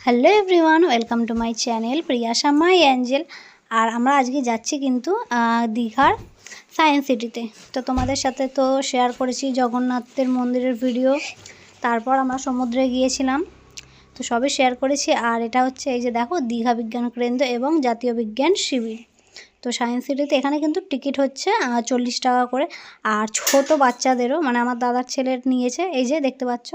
Hello everyone, welcome to my channel Priyasha my angel. আর আমরা আজকে যাচ্ছি কিন্তু দীঘার সায়েন্স সিটিতে। তো তোমাদের সাথে তো শেয়ার করেছি জগন্নাথের মন্দিরের ভিডিও, তারপর আমরা সমুদ্রে গিয়েছিলাম, তো সবই শেয়ার করেছি। আর এটা হচ্ছে এই যে দেখো দীঘা বিজ্ঞান কেন্দ্র এবং জাতীয় বিজ্ঞান শিবির। তো সায়েন্স সিটিতে এখানে কিন্তু টিকিট হচ্ছে 40 টাকা করে। আর ছোট বাচ্চাদেরও, মানে আমার দাদার ছেলের নিয়েছে, এই যে দেখতে পাচ্ছ,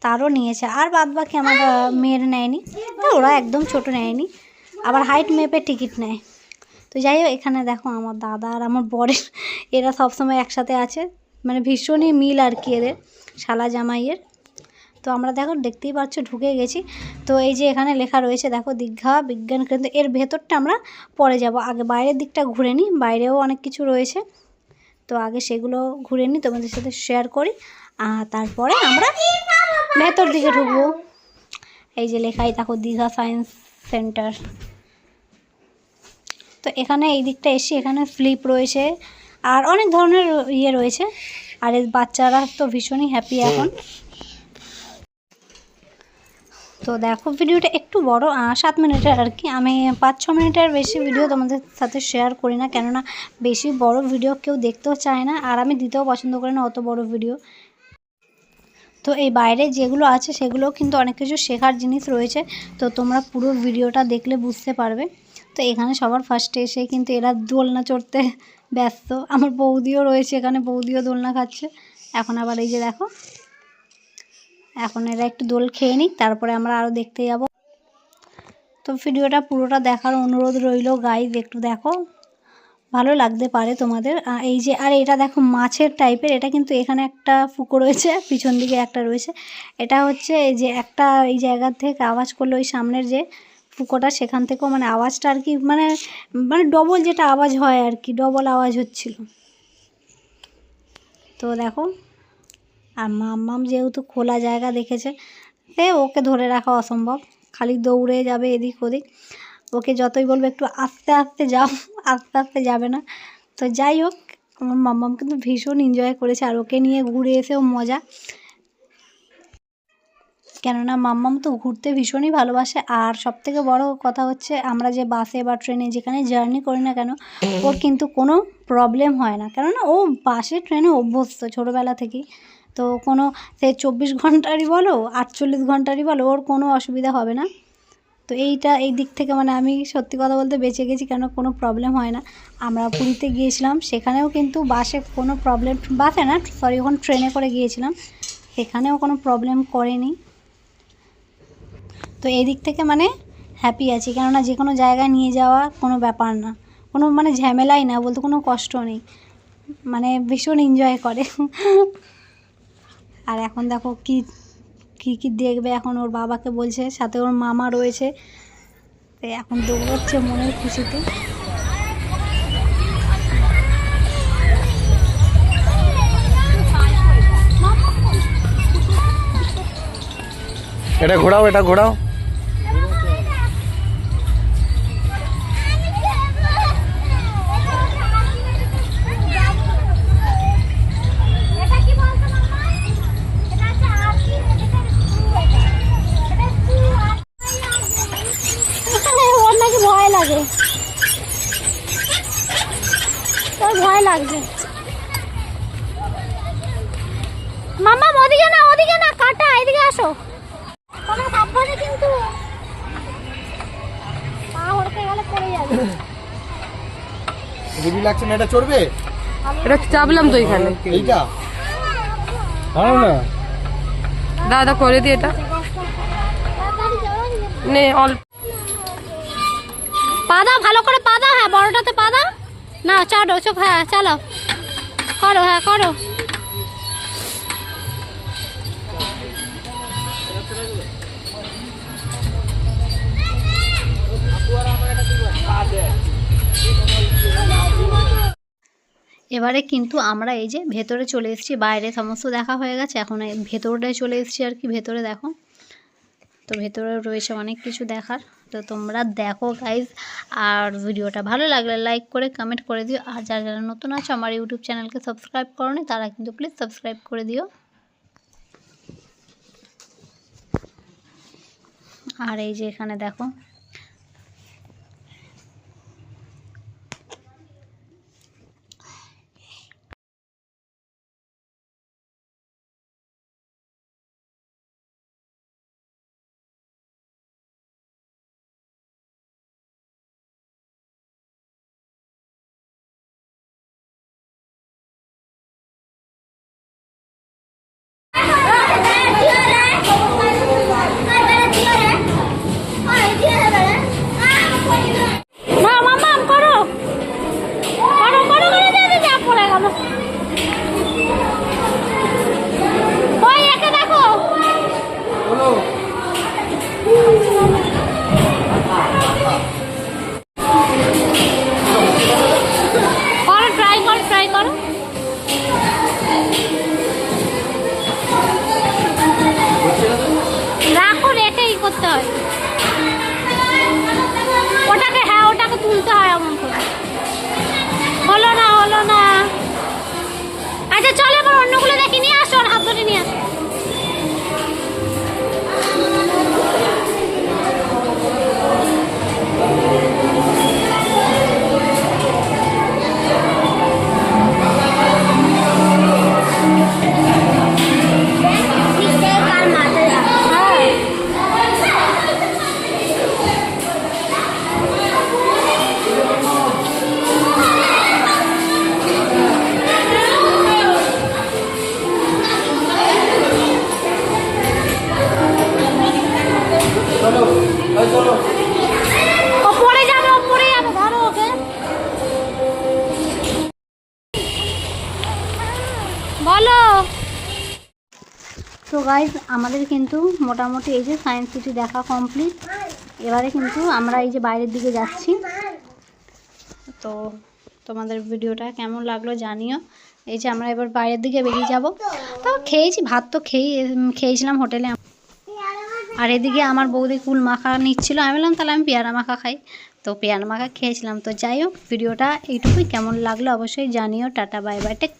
তারও নিয়েছে। আর বাদ বাকি আমার মেয়ের নেয়নি, তো ওরা একদম ছোট নেয়নি, আবার হাইট মেপে টিকিট নেয়। তো যাই হোক, এখানে দেখো আমার দাদা আর আমার বরের, এরা সবসময় একসাথে আছে, মানে ভীষণই মিল আর কি এদের, শালা জামাইয়ের। তো আমরা দেখো দেখতেই পাচ্ছ ঢুকে গেছি। তো এই যে এখানে লেখা রয়েছে দেখো দীঘা বিজ্ঞান কেন্দ্র, এর ভেতরটা আমরা পরে যাব, আগে বাইরের দিকটা ঘুরে নিই, বাইরেও অনেক কিছু রয়েছে, তো আগে সেগুলো ঘুরে নিই, তোমাদের সাথে শেয়ার করি, আর তারপরে আমরা ভেতর দিকে ঢুকবো। এই যে লেখাই দেখো দীঘা সায়েন্স সেন্টার। তো এখানে এই দিকটা এসে এখানে স্লিপ রয়েছে আর অনেক ধরনের ইয়ে রয়েছে। আর এই বাচ্চারা তো ভীষণই হ্যাপি এখন। তো দেখো ভিডিওটা একটু বড়, 7 মিনিটের আর কি। আমি 5-6 মিনিটের বেশি ভিডিও তোমাদের সাথে শেয়ার করি না, কেননা বেশি বড় ভিডিও কেউ দেখতেও চায় না, আর আমি দিতেও পছন্দ করি না অত বড় ভিডিও। তো এই বাইরে যেগুলো আছে সেগুলো কিন্তু অনেক কিছু শেখার জিনিস রয়েছে, তো তোমরা পুরো ভিডিওটা দেখলে বুঝতে পারবে। তো এখানে সবার ফার্স্টে এসে কিন্তু এরা দোলনা চড়তে ব্যস্ত। আমার বৌদিও রয়েছে এখানে, বৌদিও দোলনা খাচ্ছে। এখন আবার এই যে দেখো, এখন এরা একটু দোল খেয়ে নিক, তারপরে আমরা আরও দেখতে যাব। তো ভিডিওটা পুরোটা দেখার অনুরোধ রইল গাইজ, একটু দেখো, ভালো লাগতে পারে তোমাদের। এই যে, আর এটা দেখো মাছের টাইপের, এটা কিন্তু এখানে একটা ফুকো রয়েছে, পিছন দিকে একটা রয়েছে। এটা হচ্ছে এই যে একটা এই জায়গা থেকে আওয়াজ করলো, ওই সামনের যে ফুকোটা সেখান থেকেও মানে আওয়াজটা আর কি, মানে মানে ডবল যেটা আওয়াজ হয় আর কি, ডবল আওয়াজ হচ্ছিল। তো দেখো, আর মাম্মাম যেহেতু খোলা জায়গা দেখেছে, ওকে ধরে রাখা অসম্ভব, খালি দৌড়ে যাবে এদিক ওদিক। ওকে যতই বলবো একটু আস্তে আস্তে যাও, আস্তে আস্তে যাবে না। তো যাই হোক, আমার মাম্মাম কিন্তু ভীষণ এনজয় করেছে, আর ওকে নিয়ে ঘুরে এসেও মজা, কেননা মাম্মাম তো ঘুরতে ভীষণই ভালোবাসে। আর সবথেকে বড় কথা হচ্ছে, আমরা যে বাসে বা ট্রেনে যেখানে জার্নি করি না কেন, ওর কিন্তু কোনো প্রবলেম হয় না, কেননা ও বাসে ট্রেনে অভ্যস্ত ছোটোবেলা থেকেই। তো কোনো সে 24 ঘন্টারই বলো 48 ঘন্টারই বলো, ওর কোনো অসুবিধা হবে না। তো এই দিক থেকে মানে আমি সত্যি কথা বলতে বেঁচে গেছি, কেন কোনো প্রবলেম হয় না। আমরা পুরীতে গিয়েছিলাম, সেখানেও কিন্তু বাসে কোনো প্রবলেম, বাসে না সরি, ওখানে ট্রেনে করে গিয়েছিলাম, সেখানেও কোনো প্রবলেম করেনি। তো এই দিক থেকে মানে হ্যাপি আছি, কেননা যে কোনো জায়গায় নিয়ে যাওয়া কোনো ব্যাপার না, কোনো মানে ঝামেলাই না বলতে, কোনো কষ্ট নেই, মানে ভীষণ এনজয় করে। আর এখন দেখো কি কি কি দেখবে, এখন ওর বাবাকে বলছে, সাথে ওর মামা রয়েছে, তো এখন দৌড়চ্ছে মনের খুশিতে। এটা ঘোরাও, এটা ঘোরাও। ওর নাকি ভয় লাগে, তোর ভয় লাগছে। মামা ওদিকে না কাটা, এদিকে আসো, তোমরা সাবধানে, কিন্তু পা হড়কে গেলে পড়ে যাবে। হেভি লাগছে না, এটা চড়বে? এটা চাপলাম তো এখানে, এইটা দাঁড়াও না দাদা করে দি, এটা নে অল্প পাদা, ভালো করে পাদা, হ্যাঁ বড়টাতে পাদা না, চলো চোখ, হ্যাঁ চলো করো, হ্যাঁ করো। এবারে কিন্তু আমরা এই যে ভেতরে চলে এসেছি, বাইরে সমস্ত দেখা হয়ে গেছে, এখন এই ভেতরটায় চলে এসেছি আর কি। ভেতরে দেখো, তো ভেতরে রয়েছে অনেক কিছু দেখার, তো তোমরা দেখো গাইজ। আর ভিডিওটা ভালো লাগলে লাইক করে কমেন্ট করে দিও, আর যারা যারা নতুন আছো আমার ইউটিউব চ্যানেলকে সাবস্ক্রাইব করোনি, তারা কিন্তু প্লিজ সাবস্ক্রাইব করে দিও। আর এই যে এখানে দেখো না মামা করো করো করো করে দে যা পড়ে গেল ওই একে দেখো করো ট্রাই করো রাখো রেখেই করতে হয় ওটাকে, হ্যাঁ ওটাকে তুলতে হয় এমন করে। হলো না আচ্ছা চলো এবার অন্যগুলো দেখি নিয়ে আসো, আর হাত ধরে নিয়ে আসো। ও পড়ে যাবে ধরো ওকে। বলো তো গাইজ আমাদের কিন্তু মোটামুটি এই যে সায়েন্স সিটি দেখা কমপ্লিট। এবারে কিন্তু আমরা এই যে বাইরের দিকে যাচ্ছি। তো তোমাদের ভিডিওটা কেমন লাগলো জানিও। এই যে আমরা এবার বাইরের দিকে বেরিয়ে যাব। তো খেয়েছি, ভাত তো খেয়েছিলাম হোটেলে। আর এদিকে আমার বৌদি কুল মাখা নিচ্ছিল, আমি বললাম তাহলে আমি পেয়ারা মাখা খাই। তো পেয়ারা মাখা খেয়েছিলাম। তো যাই হোক ভিডিওটা এইটুকুই, কেমন লাগলো অবশ্যই জানিও। Tata bye bye, take care.